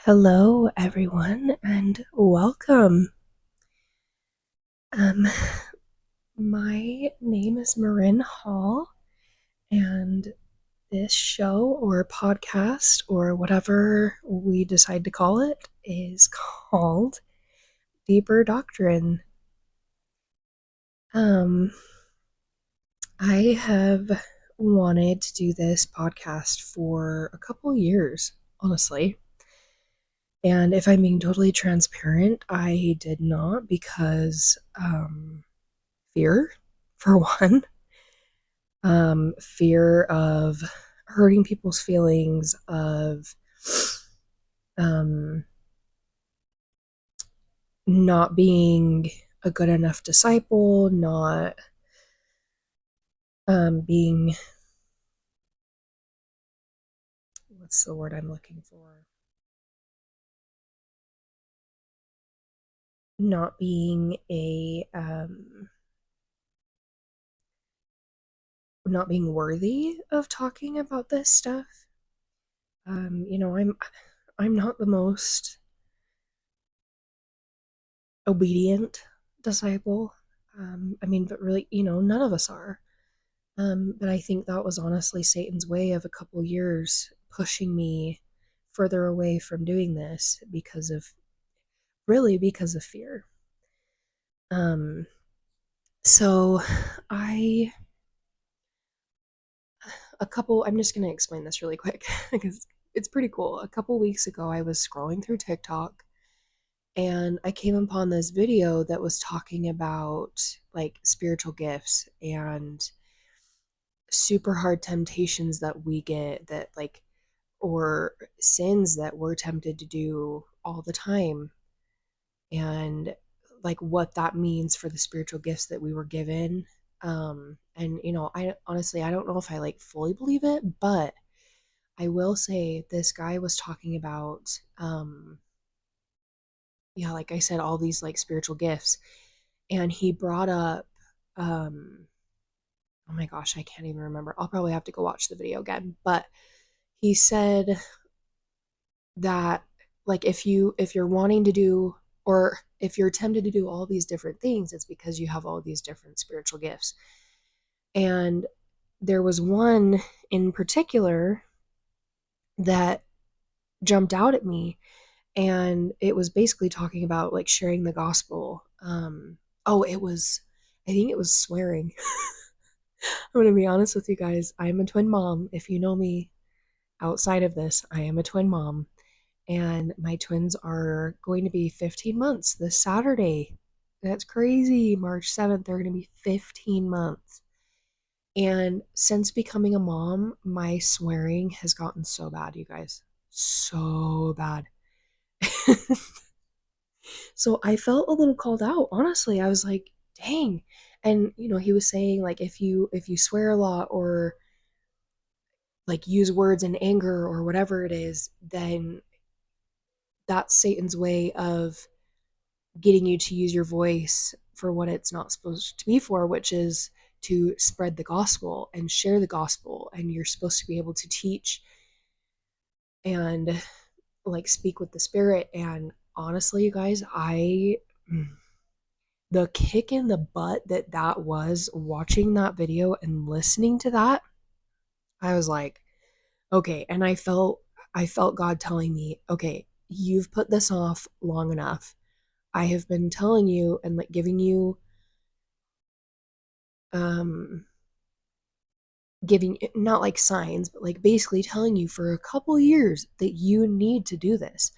Hello, everyone, and welcome. Um, my name is Marin Hall, and this show or podcast or whatever we decide to call it is called Deeper Doctrine. Um, I have wanted to do this podcast for a couple years, honestly. And if I'm being totally transparent, I did not because fear, for one, fear of hurting people's feelings, of um, not being a good enough disciple, not being, what's the word I'm looking for? Not being not being worthy of talking about this stuff. I'm not the most obedient disciple. But really, none of us are. But I think that was honestly Satan's way of a couple years pushing me further away from doing this because of fear. Um, so I, I'm just going to explain this really quick because it's pretty cool. A couple weeks ago, I was scrolling through TikTok and I came upon this video that was talking about like spiritual gifts and super hard temptations that we get that like or sins that we're tempted to do all the time, and like what that means for the spiritual gifts that we were given. And I honestly, I don't know if I like fully believe it, but I will say this guy was talking about yeah, like I said, all these like spiritual gifts, and he brought up oh my gosh, I can't even remember. I'll probably have to go watch the video again, but he said that like if you're wanting to do, or if you're tempted to do all these different things, it's because you have all these different spiritual gifts. And there was one in particular that jumped out at me, and it was basically talking about like sharing the gospel. Oh, I think it was swearing. I'm going to be honest with you guys. I'm a twin mom. If you know me outside of this, I am a twin mom. And my twins are going to be 15 months this Saturday. That's crazy. March 7th, they're going to be 15 months. And since becoming a mom, my swearing has gotten so bad, you guys. So bad. So I felt a little called out, honestly. I was like, dang. And he was saying like if you swear a lot or like use words in anger or whatever it is, then that's Satan's way of getting you to use your voice for what it's not supposed to be for, which is to spread the gospel and share the gospel. And you're supposed to be able to teach and like speak with the spirit. And honestly, you guys, the kick in the butt that was watching that video and listening to that, I was like, okay. And I felt God telling me, okay, you've put this off long enough. I have been telling you and like um giving not like signs, but like basically telling you for a couple years that you need to do this.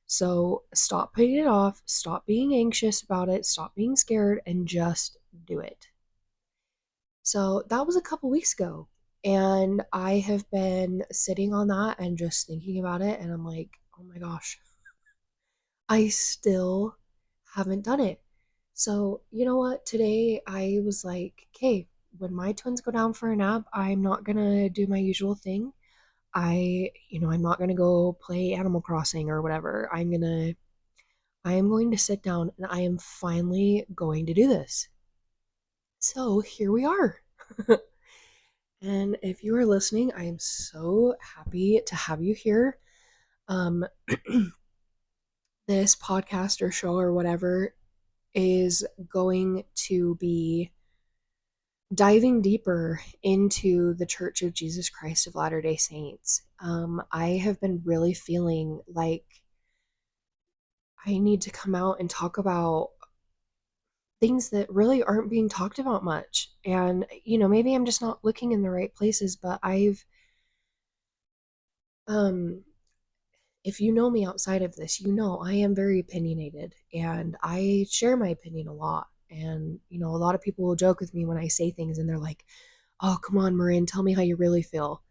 So stop putting it off, stop being anxious about it, stop being scared, and just do it. So that was a couple weeks ago. And I have been sitting on that and just thinking about it. And I'm like, oh my gosh, I still haven't done it. So, you know what? Today I was like, okay, when my twins go down for a nap, I'm not gonna do my usual thing. I'm not gonna go play Animal Crossing or whatever. I am going to sit down and I am finally going to do this. So here we are. And if you are listening, I am so happy to have you here. Um, this podcast or show or whatever is going to be diving deeper into the Church of Jesus Christ of Latter-day Saints. I have been really feeling like I need to come out and talk about things that really aren't being talked about much. And, maybe I'm just not looking in the right places, but um, if you know me outside of this, I am very opinionated and I share my opinion a lot. And, a lot of people will joke with me when I say things and they're like, oh, come on, Marin, tell me how you really feel.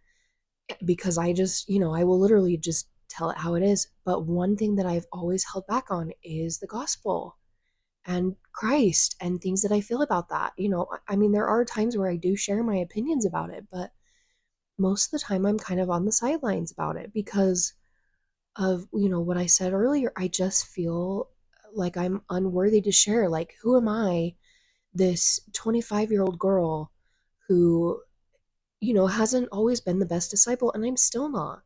Because I just, I will literally just tell it how it is. But one thing that I've always held back on is the gospel and Christ and things that I feel about that. I mean, there are times where I do share my opinions about it, but most of the time I'm kind of on the sidelines about it because of, what I said earlier. I just feel like I'm unworthy to share. Like, who am I, this 25-year-old girl who, hasn't always been the best disciple, and I'm still not,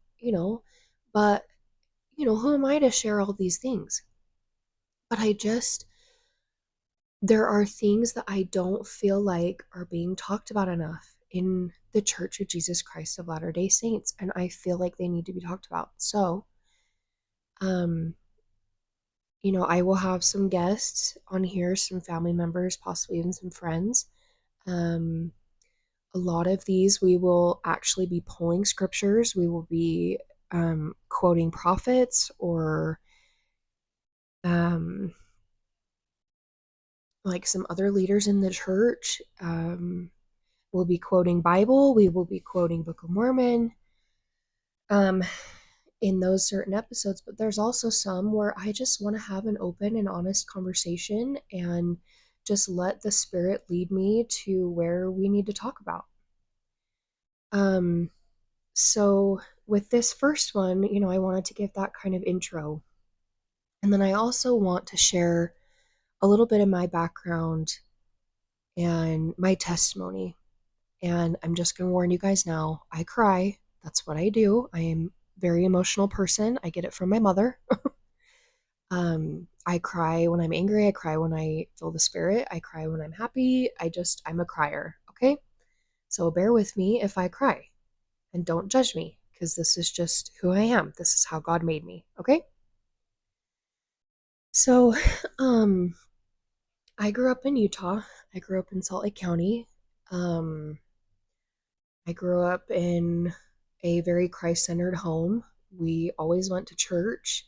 but, who am I to share all these things? But there are things that I don't feel like are being talked about enough in the Church of Jesus Christ of Latter-day Saints, and I feel like they need to be talked about. So, um, I will have some guests on here, some family members, possibly even some friends. Um, a lot of these we will actually be pulling scriptures. We will be quoting prophets or um, like some other leaders in the church. We'll be quoting Bible. We will be quoting Book of Mormon um, in those certain episodes. But there's also some where I just want to have an open and honest conversation and just let the Spirit lead me to where we need to talk about. So with this first one, I wanted to give that kind of intro. And then I also want to share a little bit of my background and my testimony. And I'm just going to warn you guys now, I cry. That's what I do. I am a very emotional person. I get it from my mother. I cry when I'm angry. I cry when I feel the Spirit. I cry when I'm happy. I'm a crier. Okay. So bear with me if I cry and don't judge me because this is just who I am. This is how God made me. Okay. So, um, I grew up in Utah. I grew up in Salt Lake County. Um, I grew up in a very Christ-centered home. We always went to church.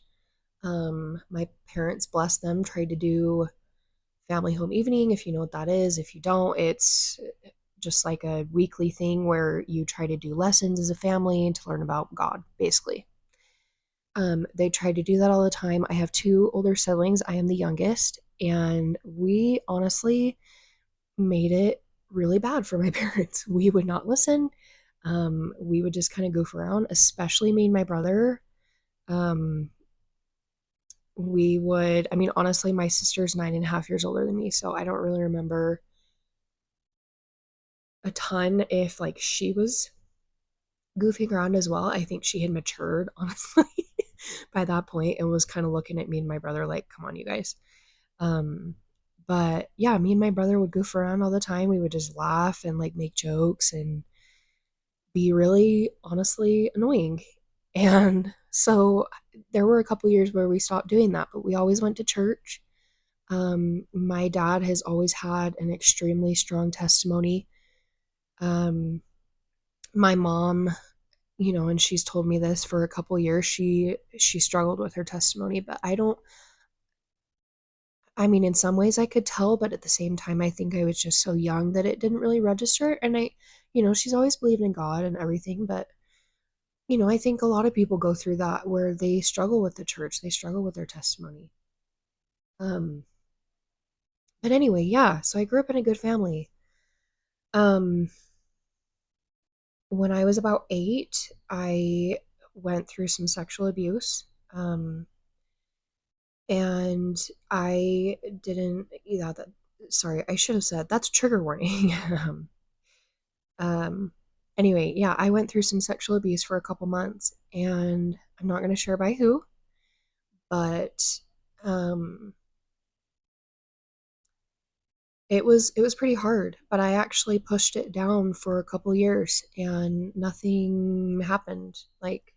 My parents, bless them, tried to do family home evening, if you know what that is. If you don't, it's just like a weekly thing where you try to do lessons as a family and to learn about God, basically. They tried to do that all the time. I have two older siblings. I am the youngest, and we honestly made it really bad for my parents. We would not listen. We would just kind of goof around, especially me and my brother. Um, I mean, honestly, my sister's 9.5 years older than me, so I don't really remember a ton if like she was goofing around as well. I think she had matured, honestly, by that point and was kind of looking at me and my brother like, come on, you guys. Um, but yeah, me and my brother would goof around all the time. We would just laugh and like make jokes and be really honestly annoying. And so there were a couple years where we stopped doing that, but we always went to church. My dad has always had an extremely strong testimony. Um, my mom, and she's told me this for a couple years, she struggled with her testimony, but I mean, in some ways I could tell, but at the same time, I think I was just so young that it didn't really register. And she's always believed in God and everything, but I think a lot of people go through that where they struggle with the church, they struggle with their testimony. Um, but anyway, yeah, so I grew up in a good family. Um, when I was about 8, I went through some sexual abuse. And I didn't, sorry, I should have said that's trigger warning. um, anyway, yeah, I went through some sexual abuse for a couple months, and I'm not going to share by who, but Um, it was pretty hard, but I actually pushed it down for a couple years and nothing happened. Like,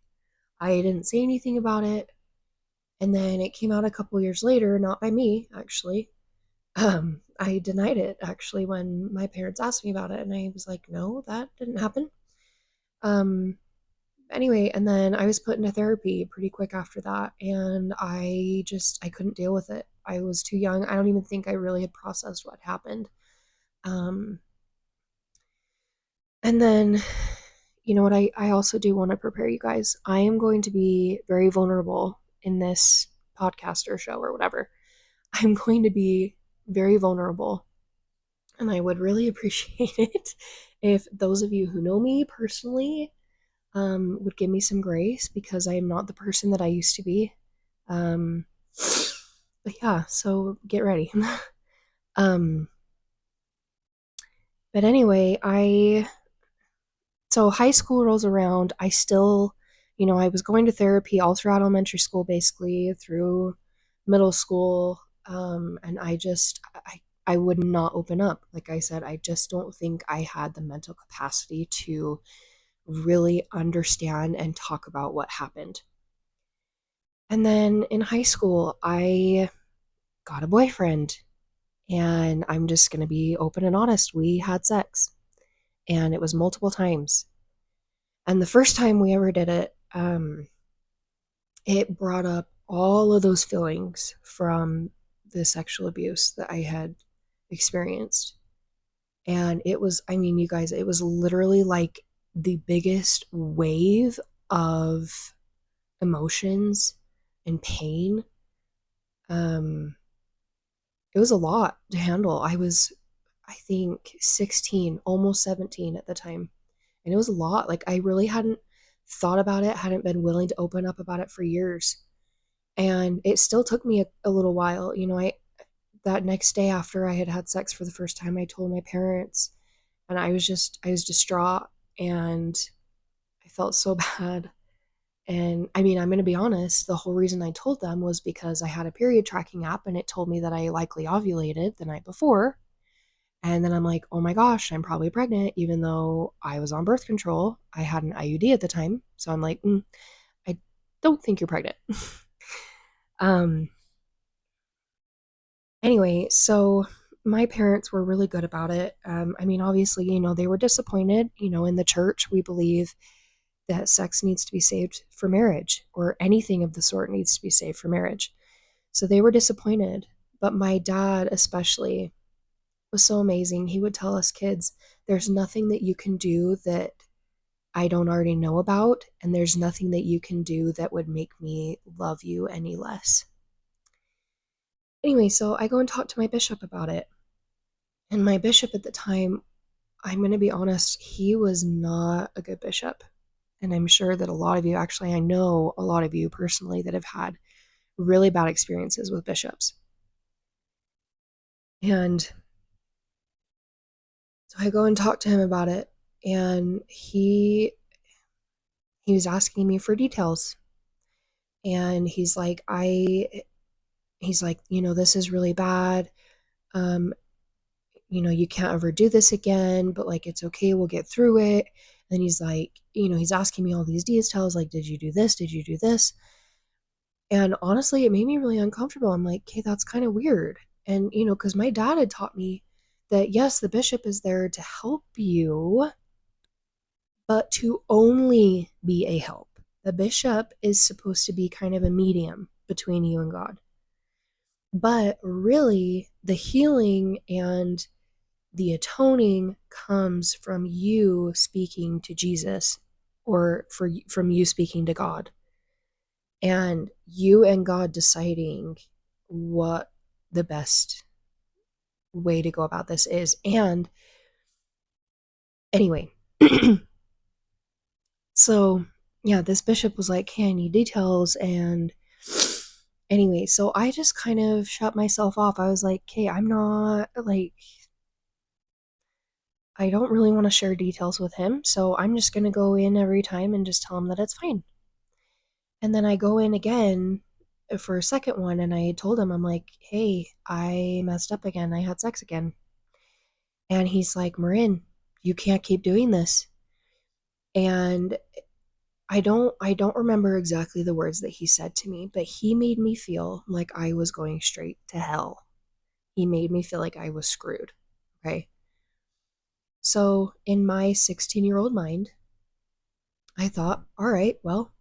I didn't say anything about it, and then it came out a couple years later, not by me actually. I denied it actually when my parents asked me about it, and I was like, no, that didn't happen. Um, anyway, and then I was put into therapy pretty quick after that, and I couldn't deal with it. I was too young. I don't even think I really had processed what happened. Um, and then, you know what, I also do want to prepare you guys. I am going to be very vulnerable in this podcast or show or whatever. I'm going to be very vulnerable, and I would really appreciate it if those of you who know me personally would give me some grace, because I am not the person that I used to be. Um, but yeah, so get ready. um, but anyway, so high school rolls around. I still, I was going to therapy all throughout elementary school, basically through middle school. And I would not open up. Like I said, I just don't think I had the mental capacity to really understand and talk about what happened. And then in high school, I got a boyfriend, and I'm just going to be open and honest. We had sex, and it was multiple times. And the first time we ever did it, it brought up all of those feelings from the sexual abuse that I had experienced. And it was, I mean, you guys, it was literally like the biggest wave of emotions and pain. Um, it was a lot to handle. I was, I think, 16, almost 17 at the time. And it was a lot. Like, I really hadn't thought about it, hadn't been willing to open up about it for years. And it still took me a little while. That next day after I had had sex for the first time, I told my parents, and I was distraught, and I felt so bad. And I mean, I'm going to be honest, the whole reason I told them was because I had a period tracking app, and it told me that I likely ovulated the night before. And then I'm like, oh my gosh, I'm probably pregnant, even though I was on birth control. I had an IUD at the time. So I'm like, I don't think you're pregnant. um, anyway, so my parents were really good about it. I mean, obviously, they were disappointed. In the church, we believe that sex needs to be saved for marriage, or anything of the sort needs to be saved for marriage. So they were disappointed. But my dad, especially, was so amazing. He would tell us kids, there's nothing that you can do that I don't already know about, and there's nothing that you can do that would make me love you any less. Anyway, so I go and talk to my bishop about it. And my bishop at the time, I'm going to be honest, he was not a good bishop. And I'm sure that a lot of you, actually, I know a lot of you personally that have had really bad experiences with bishops. And so I go and talk to him about it, and he was asking me for details. And he's like, this is really bad. Um, you can't ever do this again, but like, it's okay. We'll get through it. And he's like, he's asking me all these details. Like, did you do this? Did you do this? And honestly, it made me really uncomfortable. I'm like, okay, that's kind of weird. And, because my dad had taught me that, yes, the bishop is there to help you, but to only be a help. The bishop is supposed to be kind of a medium between you and God. But really, the healing and the atoning comes from you speaking to Jesus, or from you speaking to God, and you and God deciding what the best way to go about this is. And anyway, so yeah, this bishop was like, hey, I need details. And anyway, so I just kind of shut myself off. I was like, okay, I'm not like, I don't really want to share details with him, so I'm just going to go in every time and just tell him that it's fine. And then I go in again, for a second one, and I told him, I'm like, hey, I messed up again. I had sex again. And he's like, Marin, you can't keep doing this. And I don't remember exactly the words that he said to me, but he made me feel like I was going straight to hell. He made me feel like I was screwed. Okay. So in my 16-year-old mind, I thought, all right, well,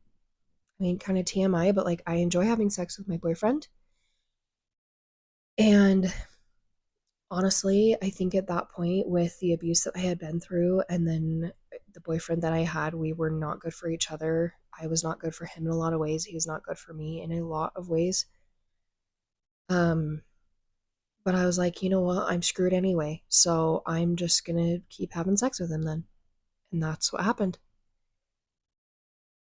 I mean, kind of TMI, but like I enjoy having sex with my boyfriend. And honestly, I think at that point, with the abuse that I had been through, and then the boyfriend that I had, we were not good for each other. I was not good for him in a lot of ways. He was not good for me in a lot of ways. Um, but I was like, you know what? I'm screwed anyway. So I'm just gonna keep having sex with him then. And that's what happened.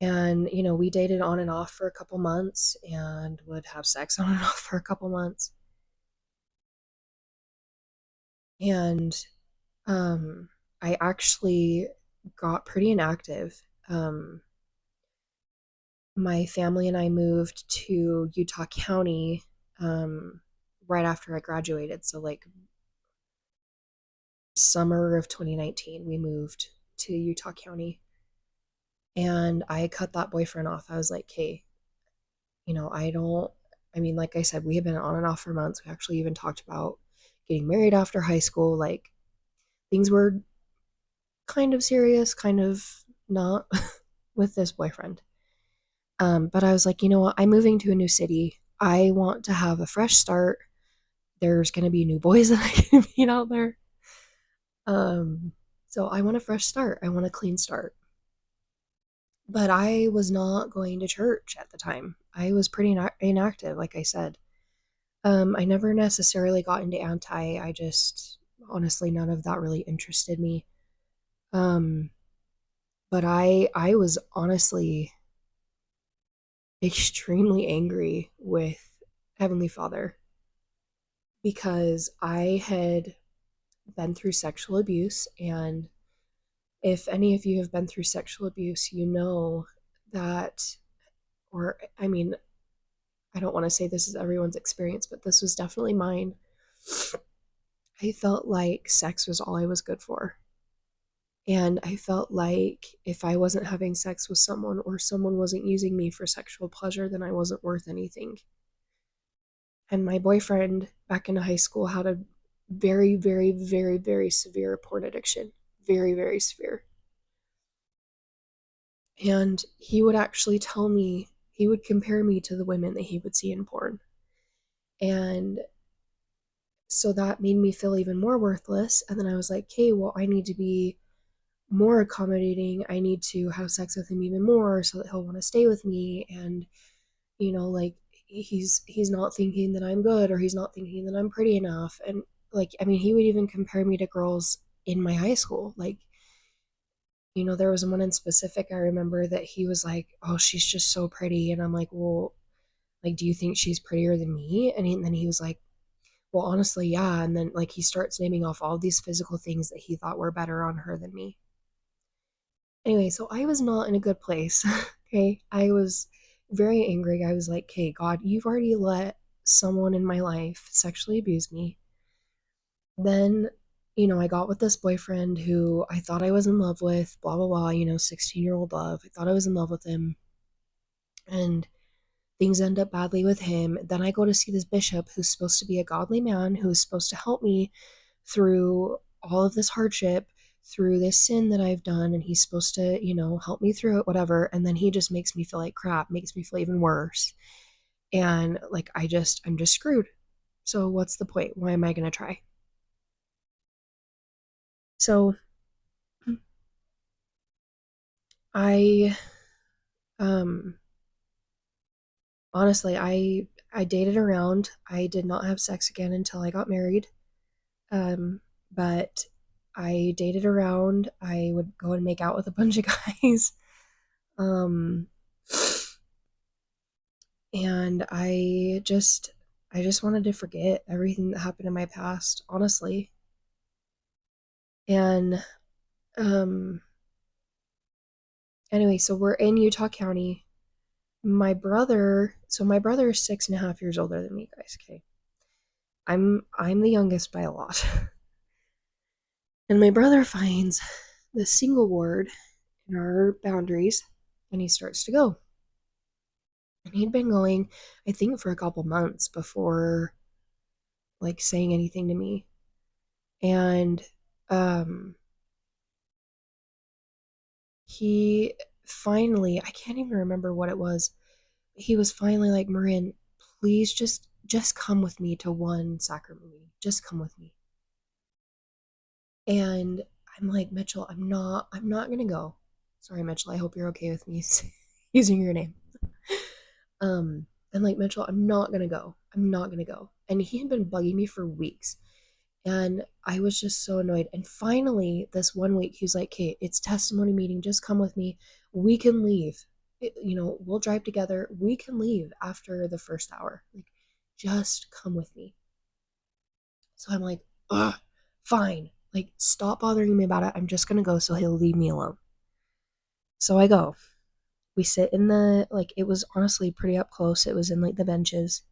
And, we dated on and off for a couple months and would have sex on and off for a couple months. And um, I actually got pretty inactive. My family and I moved to Utah County right after I graduated. So, like, summer of 2019, we moved to Utah County. And I cut that boyfriend off. I was like, hey, I don't, I mean, like I said, we have been on and off for months. We actually even talked about getting married after high school. Like, things were kind of serious, kind of not with this boyfriend. But I was like, you know what? I'm moving to a new city. I want to have a fresh start. There's going to be new boys that I can meet out there. Um, so I want a fresh start. I want a clean start. But I was not going to church at the time. I was pretty inactive, like I said. I never necessarily got into anti. I just, honestly, none of that really interested me. Um, but I was honestly extremely angry with Heavenly Father because I had been through sexual abuse. And if any of you have been through sexual abuse, you know that, or I mean, I don't want to say this is everyone's experience, but this was definitely mine. I felt like sex was all I was good for. And I felt like if I wasn't having sex with someone or someone wasn't using me for sexual pleasure, then I wasn't worth anything. And my boyfriend back in high school had a very, very, very, very severe porn addiction. Very, very severe. And he would actually tell me, he would compare me to the women that he would see in porn. And so that made me feel even more worthless. And then I was like, hey, well, I need to be more accommodating. I need to have sex with him even more so that he'll want to stay with me. And, like he's not thinking that I'm good, or he's not thinking that I'm pretty enough. And like, I mean, he would even compare me to girls in my high school. Like, there was one in specific I remember that he was like, oh, she's just so pretty. And I'm like, well, like, do you think she's prettier than me? And then he was like, well, honestly, yeah. And then like he starts naming off all these physical things that he thought were better on her than me. Anyway, so I was not in a good place. Okay. I was very angry. I was like, okay, God, you've already let someone in my life sexually abuse me. Then, I got with this boyfriend who I thought I was in love with, blah, blah, blah, 16-year-old love. I thought I was in love with him. And things end up badly with him. Then I go to see this bishop who's supposed to be a godly man who is supposed to help me through all of this hardship, through this sin that I've done. And he's supposed to, help me through it, whatever. And then he just makes me feel like crap, makes me feel even worse. And like, I'm just screwed. So what's the point? Why am I going to try? So I, um, honestly, I dated around. I did not have sex again until I got married. But I dated around. I would go and make out with a bunch of guys. Um, and I just wanted to forget everything that happened in my past, honestly. And um anyway, so we're in Utah County. my brother is 6.5 years older than me, guys. Okay, I'm the youngest by a lot. And my brother finds the single word in our boundaries and he starts to go. And he'd been going, I think, for a couple months before like saying anything to me. And um he finally, I can't even remember what it was. He was finally like, Marin, please just come with me to one sacrament meeting. Just come with me. And I'm like, Mitchell, I'm not gonna go. Sorry, Mitchell, I hope you're okay with me using your name. I'm like, Mitchell, I'm not gonna go. I'm not gonna go. And he had been bugging me for weeks. And I was just so annoyed. And finally, this one week, he was like, okay, it's testimony meeting. Just come with me. We can leave. We'll drive together. We can leave after the first hour. Like, just come with me. So I'm like, ugh, fine. Like, stop bothering me about it. I'm just gonna go so he'll leave me alone. So I go. We sit in like, it was honestly pretty up close. It was in like the benches.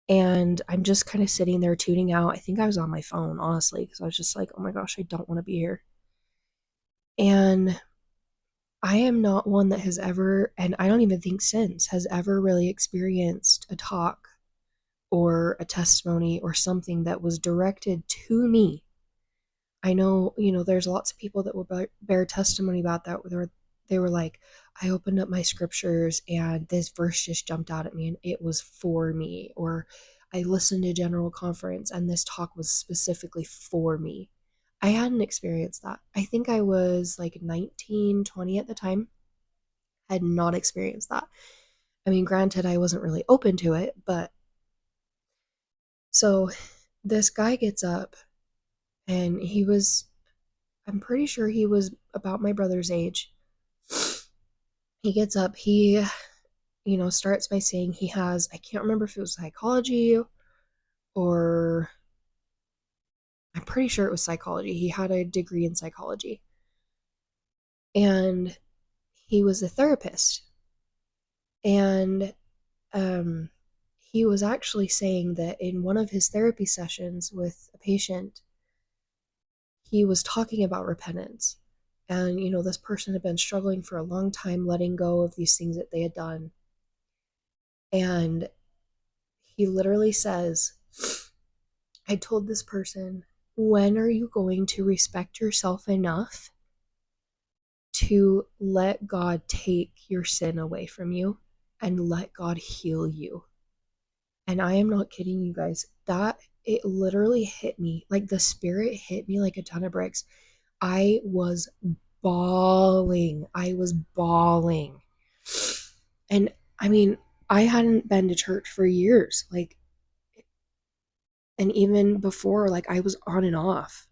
And I'm just kind of sitting there tuning out. I think I was on my phone, honestly, because I was just like, oh my gosh, I don't want to be here. And I am not one that has ever, and I don't even think since, has ever really experienced a talk or a testimony or something that was directed to me. I know, there's lots of people that will bear testimony about that. Where they were like, I opened up my scriptures and this verse just jumped out at me and it was for me. Or I listened to General Conference and this talk was specifically for me. I hadn't experienced that. I think I was like 19, 20 at the time. I had not experienced that. I mean, granted, I wasn't really open to it, but so this guy gets up and I'm pretty sure he was about my brother's age. He gets up, starts by saying he has, I can't remember if it was psychology or I'm pretty sure it was psychology. He had a degree in psychology. And he was a therapist. And he was actually saying that in one of his therapy sessions with a patient, he was talking about repentance. And, this person had been struggling for a long time letting go of these things that they had done. And he literally says, I told this person, when are you going to respect yourself enough to let God take your sin away from you and let God heal you? And I am not kidding you guys. That it literally hit me. Like the spirit hit me like a ton of bricks. I was bawling. I was bawling. And I mean, I hadn't been to church for years. Like, and even before, like, I was on and off.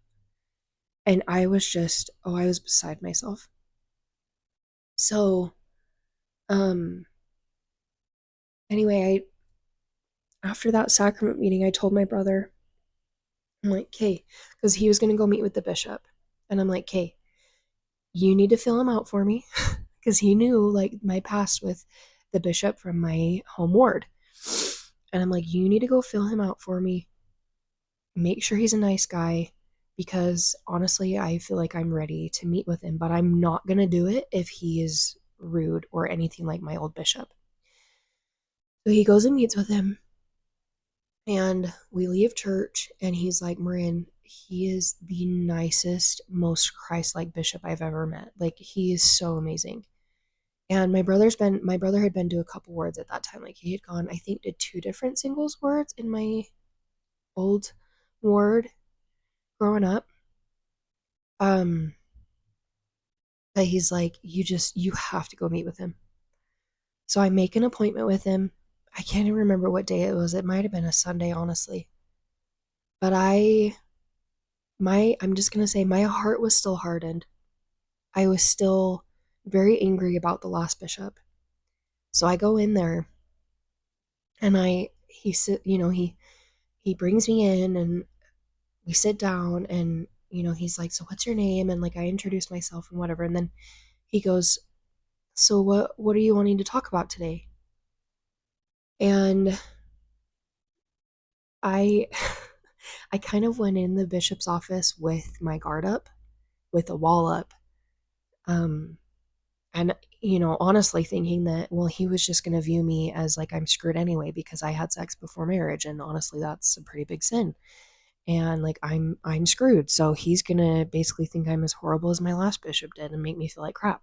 And I was just, oh, I was beside myself. So, um, anyway, after that sacrament meeting, I told my brother, I'm like, okay, because he was going to go meet with the bishop. And I'm like, okay, you need to fill him out for me. Because he knew like my past with the bishop from my home ward. And I'm like, you need to go fill him out for me. Make sure he's a nice guy. Because honestly, I feel like I'm ready to meet with him, but I'm not going to do it if he is rude or anything like my old bishop. So he goes and meets with him. And we leave church, and he's like, Marin, he is the nicest, most Christ-like bishop I've ever met. Like, he is so amazing. And my brother had been to a couple wards at that time. Like, he had gone, I think, to 2 different singles wards in my old ward growing up. But he's like, you have to go meet with him. So I make an appointment with him. I can't even remember what day it was. It might have been a Sunday, honestly. But I'm just going to say my heart was still hardened. I was still very angry about the last bishop. So I go in there and he brings me in and we sit down and, he's like, so what's your name? And like, I introduce myself and whatever. And then he goes, So what are you wanting to talk about today? And I I kind of went in the bishop's office with my guard up, with a wall up. Um and honestly thinking that, well, he was just going to view me as like I'm screwed anyway because I had sex before marriage, and honestly that's a pretty big sin. And like I'm screwed. So he's going to basically think I'm as horrible as my last bishop did and make me feel like crap.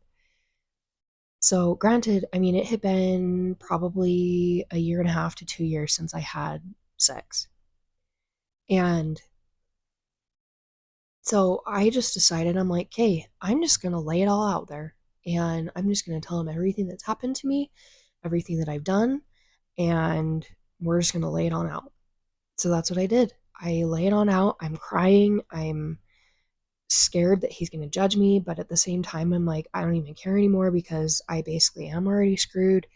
So, granted, I mean, it had been probably a year and a half to 2 years since I had sex. And so I just decided, I'm like, hey, I'm just going to lay it all out there. And I'm just going to tell him everything that's happened to me, everything that I've done, and we're just going to lay it on out. So that's what I did. I lay it on out. I'm crying. I'm scared that he's going to judge me. But at the same time, I'm like, I don't even care anymore because I basically am already screwed.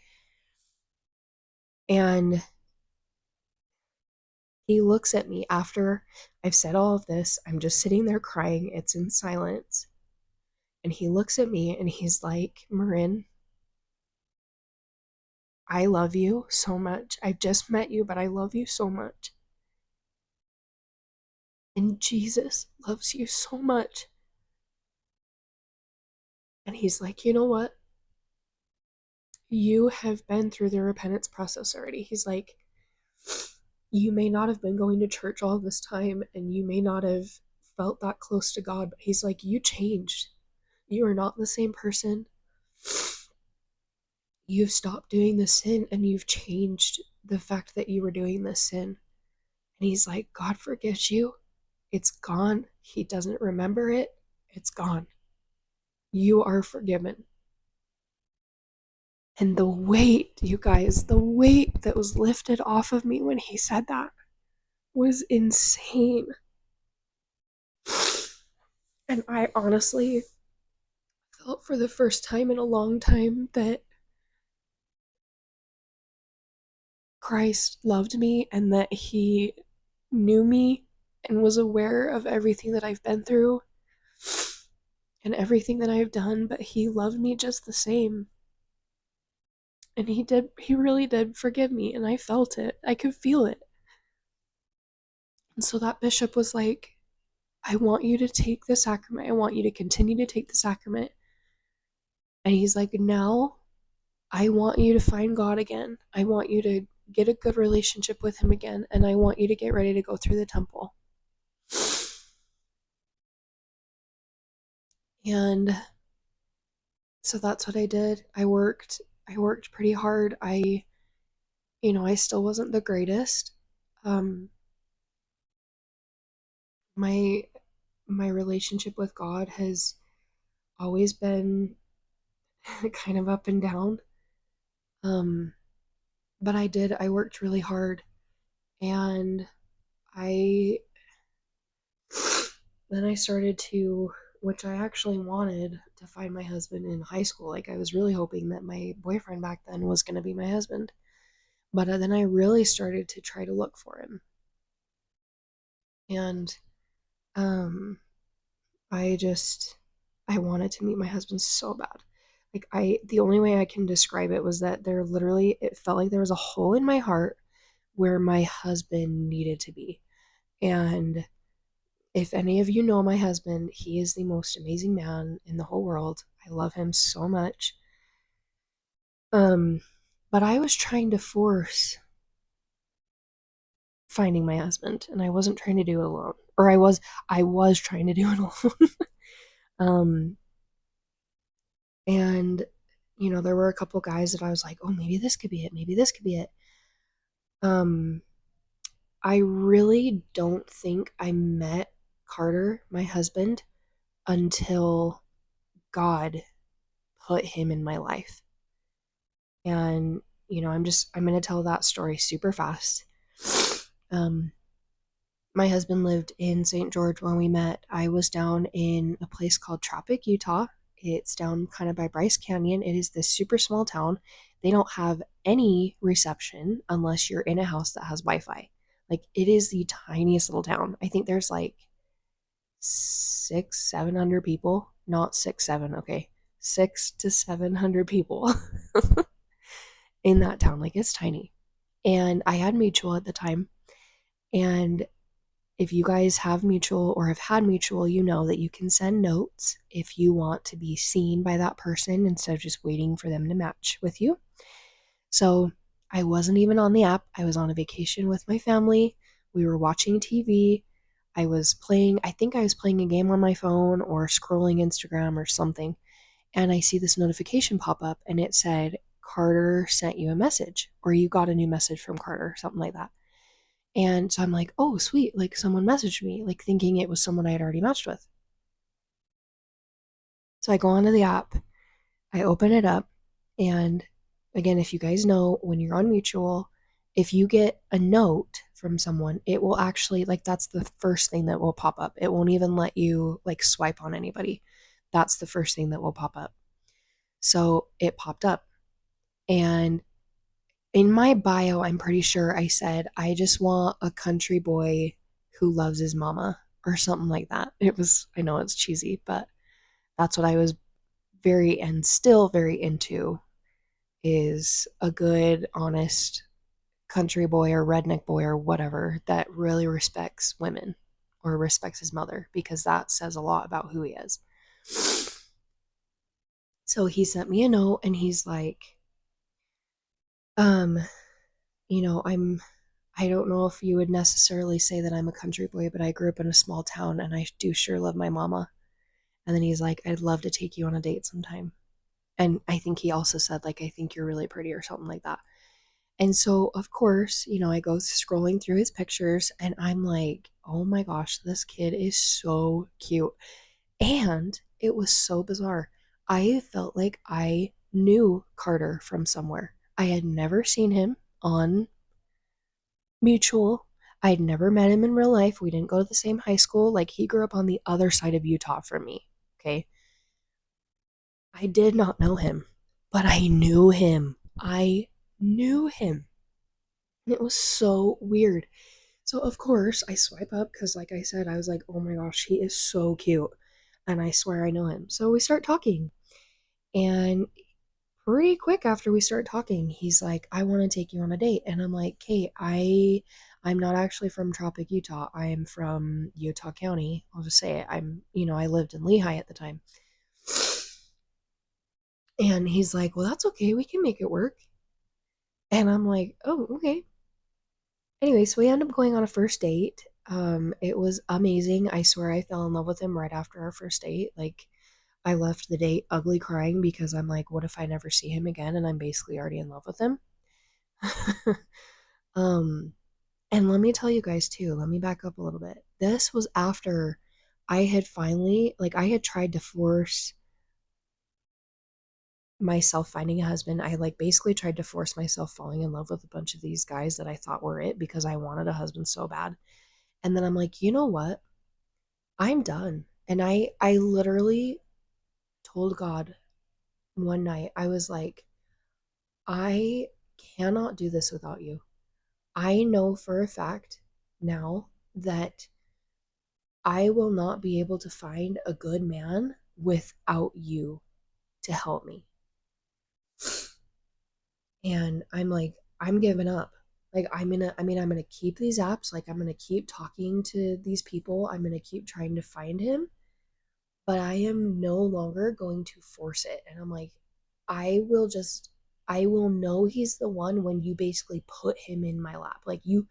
And he looks at me after I've said all of this. I'm just sitting there crying. It's in silence. And he looks at me and he's like, Marin, I love you so much. I've just met you, but I love you so much. And Jesus loves you so much. And he's like, you know what? You have been through the repentance process already. He's like, you may not have been going to church all this time and you may not have felt that close to God, but he's like, you changed. You are not the same person. You've stopped doing this sin and you've changed the fact that you were doing this sin. And he's like, God forgives you. It's gone. He doesn't remember it. It's gone. You are forgiven. And the weight, you guys, the weight that was lifted off of me when he said that was insane. And I honestly felt for the first time in a long time that Christ loved me and that he knew me and was aware of everything that I've been through and everything that I've done, but he loved me just the same. And he really did forgive me, and I felt it. I could feel it. And so that bishop was like, I want you to take the sacrament. I want you to continue to take the sacrament. And he's like, now I want you to find God again. I want you to get a good relationship with him again, and I want you to get ready to go through the temple. And so that's what I did. I worked pretty hard. I still wasn't the greatest. Um my my relationship with God has always been kind of up and down. Um but I worked really hard, and I then I started to, which I actually wanted to find my husband in high school. Like I was really hoping that my boyfriend back then was going to be my husband. But then I really started to try to look for him. And um I wanted to meet my husband so bad. Like the only way I can describe it was that it felt like there was a hole in my heart where my husband needed to be. And if any of you know my husband, he is the most amazing man in the whole world. I love him so much. Um, but I was trying to force finding my husband, and I wasn't trying to do it alone. Or I was trying to do it alone. um, and there were a couple guys that I was like, oh, maybe this could be it. Maybe this could be it. Um, I really don't think I met Carter, my husband, until God put him in my life. And I'm going to tell that story super fast. Um, my husband lived in St. George when we met. I was down in a place called Tropic, Utah. It's down kind of by Bryce Canyon. It is this super small town. They don't have any reception unless you're in a house that has Wi-Fi. Like, it is the tiniest little town. I think there's like 700 people. Not 6, 7, okay. 6 to 700 people in that town. Like, it's tiny. And I had mutual at the time. And if you guys have mutual or have had mutual, you know that you can send notes if you want to be seen by that person instead of just waiting for them to match with you. So I wasn't even on the app. I was on a vacation with my family. We were watching TV. I think I was playing a game on my phone or scrolling Instagram or something. And I see this notification pop up and it said, Carter sent you a message, or you got a new message from Carter, something like that. And so I'm like, oh, sweet. Like, someone messaged me, like thinking it was someone I had already matched with. So I go onto the app, I open it up, and again, if you guys know, when you're on mutual, if you get a note from someone, it will actually, like, that's the first thing that will pop up. It won't even let you like swipe on anybody. That's the first thing that will pop up. So it popped up. And in my bio, I'm pretty sure I said, I just want a country boy who loves his mama or something like that. I know it's cheesy, but that's what I was very and still very into, is a good, honest country boy or redneck boy or whatever that really respects women or respects his mother, because that says a lot about who he is. So he sent me a note and he's like, um, I don't know if you would necessarily say that I'm a country boy, but I grew up in a small town and I do sure love my mama. And then he's like, I'd love to take you on a date sometime. And I think he also said, like, I think you're really pretty or something like that. And so, of course, I go scrolling through his pictures and I'm like, oh my gosh, this kid is so cute. And it was so bizarre. I felt like I knew Carter from somewhere. I had never seen him on mutual. I had never met him in real life. We didn't go to the same high school. Like, he grew up on the other side of Utah from me. Okay. I did not know him, but I knew him. I knew him. And it was so weird. So, of course, I swipe up because, like I said, I was like, oh my gosh, he is so cute. And I swear I know him. So we start talking. And pretty quick after we start talking, he's like, I want to take you on a date. And I'm like, Kate, I'm not actually from Tropic, Utah. I am from Utah County. I'll just say it. I lived in Lehigh at the time. And he's like, well, that's okay. We can make it work. And I'm like, oh, okay. Anyway, so we end up going on a first date. It was amazing. I swear I fell in love with him right after our first date. Like, I left the date ugly crying because I'm like, what if I never see him again and I'm basically already in love with him? um, and let me tell you guys too, let me back up a little bit. This was after I had finally, like, I had tried to force myself finding a husband. I like basically tried to force myself falling in love with a bunch of these guys that I thought were it because I wanted a husband so bad. And then I'm like, you know what? I'm done. And I literally told God one night, I was like, I cannot do this without you. I know for a fact now that I will not be able to find a good man without you to help me. And I'm like, I'm giving up. Like, I'm gonna keep these apps. Like, I'm gonna keep talking to these people. I'm gonna keep trying to find him, but I am no longer going to force it. And I'm like, I will just, I will know he's the one when you basically put him in my lap. Like, you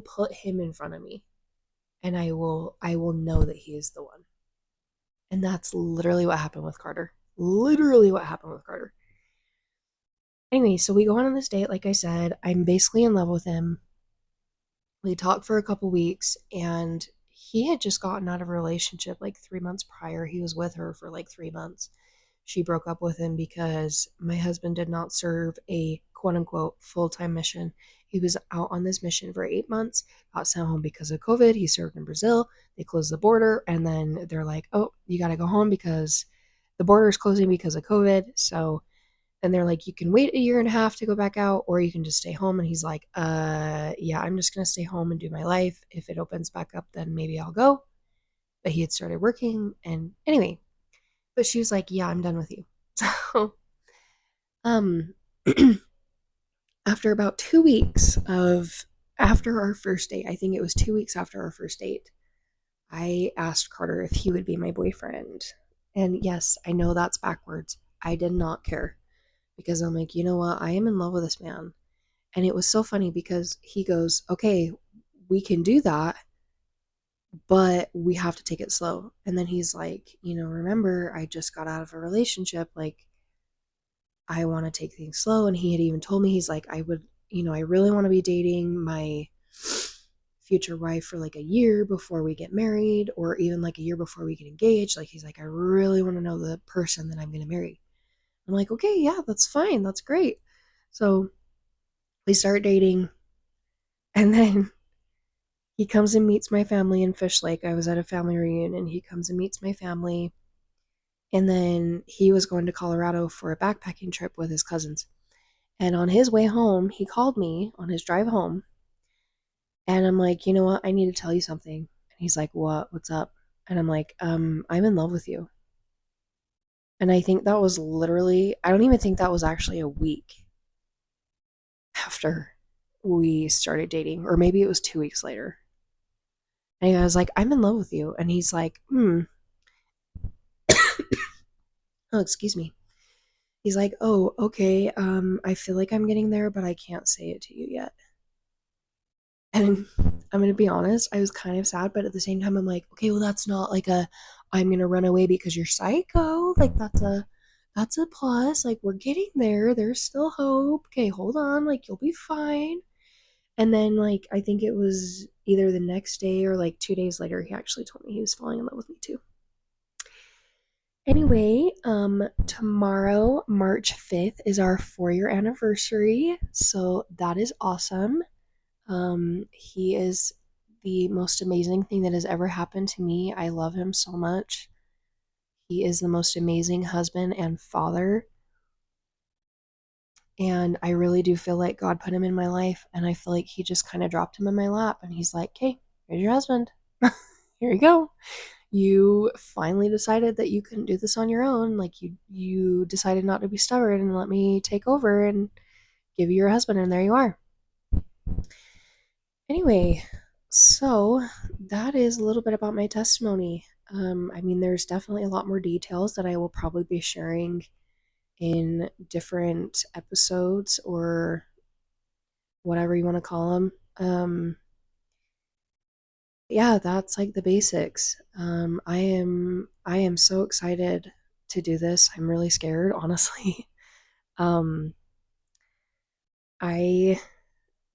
put him in front of me, and I will know that he is the one. And that's literally what happened with Carter. Literally what happened with Carter. Anyway, so we go on this date. Like I said, I'm basically in love with him. We talked for a couple weeks, and he had just gotten out of a relationship like 3 months prior. He was with her for like 3 months. She broke up with him because my husband did not serve a quote unquote full time mission. He was out on this mission for 8 months, got sent home because of COVID. He served in Brazil. They closed the border, and then they're like, oh, you got to go home because the border is closing because of COVID. So and they're like, you can wait a year and a half to go back out, or you can just stay home. And he's like, yeah, I'm just going to stay home and do my life. If it opens back up, then maybe I'll go. But he had started working. And anyway, but she was like, yeah, I'm done with you. So, um, after about 2 weeks of after our first date, I think it was 2 weeks after our first date, I asked Carter if he would be my boyfriend. And yes, I know that's backwards. I did not care because I'm like, you know what? I am in love with this man. And it was so funny because he goes, okay, we can do that, but we have to take it slow. And then he's like, remember, I just got out of a relationship. Like, I want to take things slow. And he had even told me, he's like, I really want to be dating my future wife for like a year before we get married, or even like a year before we get engaged. Like, he's like, I really want to know the person that I'm going to marry. I'm like, okay, yeah, that's fine. That's great. So we start dating. And then he comes and meets my family in Fish Lake. I was at a family reunion. He comes and meets my family. And then he was going to Colorado for a backpacking trip with his cousins. And on his way home, he called me on his drive home. And I'm like, you know what? I need to tell you something. And he's like, what? What's up? And I'm like, I'm in love with you. And I think that was literally, I don't even think that was actually a week after we started dating, or maybe it was 2 weeks later. And I was like, I'm in love with you. And he's like, oh, excuse me. He's like, oh, okay. I feel like I'm getting there, but I can't say it to you yet. And I'm gonna be honest, I was kind of sad, but at the same time, I'm like, okay, well, that's not like a I'm gonna run away because you're psycho. Like, that's a plus. Like, we're getting there. There's still hope. Okay, hold on. Like, you'll be fine. And then, like, I think it was either the next day or like 2 days later, he actually told me he was falling in love with me too. Anyway, tomorrow, March 5th, is our 4 year anniversary. So that is awesome. He is the most amazing thing that has ever happened to me. I love him so much. He is the most amazing husband and father. And I really do feel like God put him in my life. And I feel like he just kind of dropped him in my lap. And he's like, hey, here's your husband. Here you go. You finally decided that you couldn't do this on your own. Like, you decided not to be stubborn and let me take over and give you your husband. And there you are. Anyway, so that is a little bit about my testimony. I mean, there's definitely a lot more details that I will probably be sharing in different episodes, or whatever you want to call them. Yeah, that's like the basics. I am so excited to do this. I'm really scared, honestly. Um, I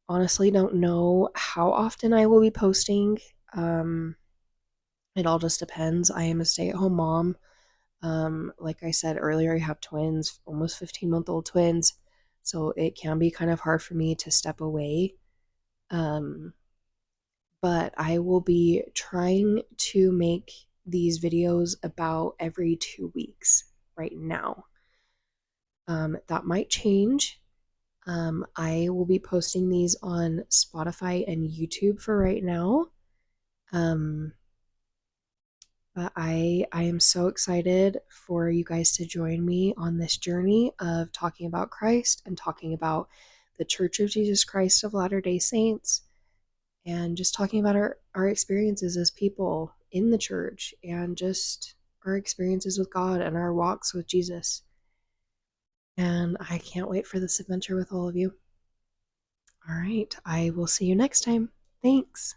honestly don't know how often I will be posting. Um, It all just depends. I am a stay-at-home mom. Like I said earlier, I have twins, almost 15-month-old twins. So it can be kind of hard for me to step away. Um, but I will be trying to make these videos about every 2 weeks right now. That might change. I will be posting these on Spotify and YouTube for right now. Um, But I am so excited for you guys to join me on this journey of talking about Christ and talking about the Church of Jesus Christ of Latter-day Saints, and just talking about our experiences as people in the church, and just our experiences with God and our walks with Jesus. And I can't wait for this adventure with all of you. All right, I will see you next time. Thanks.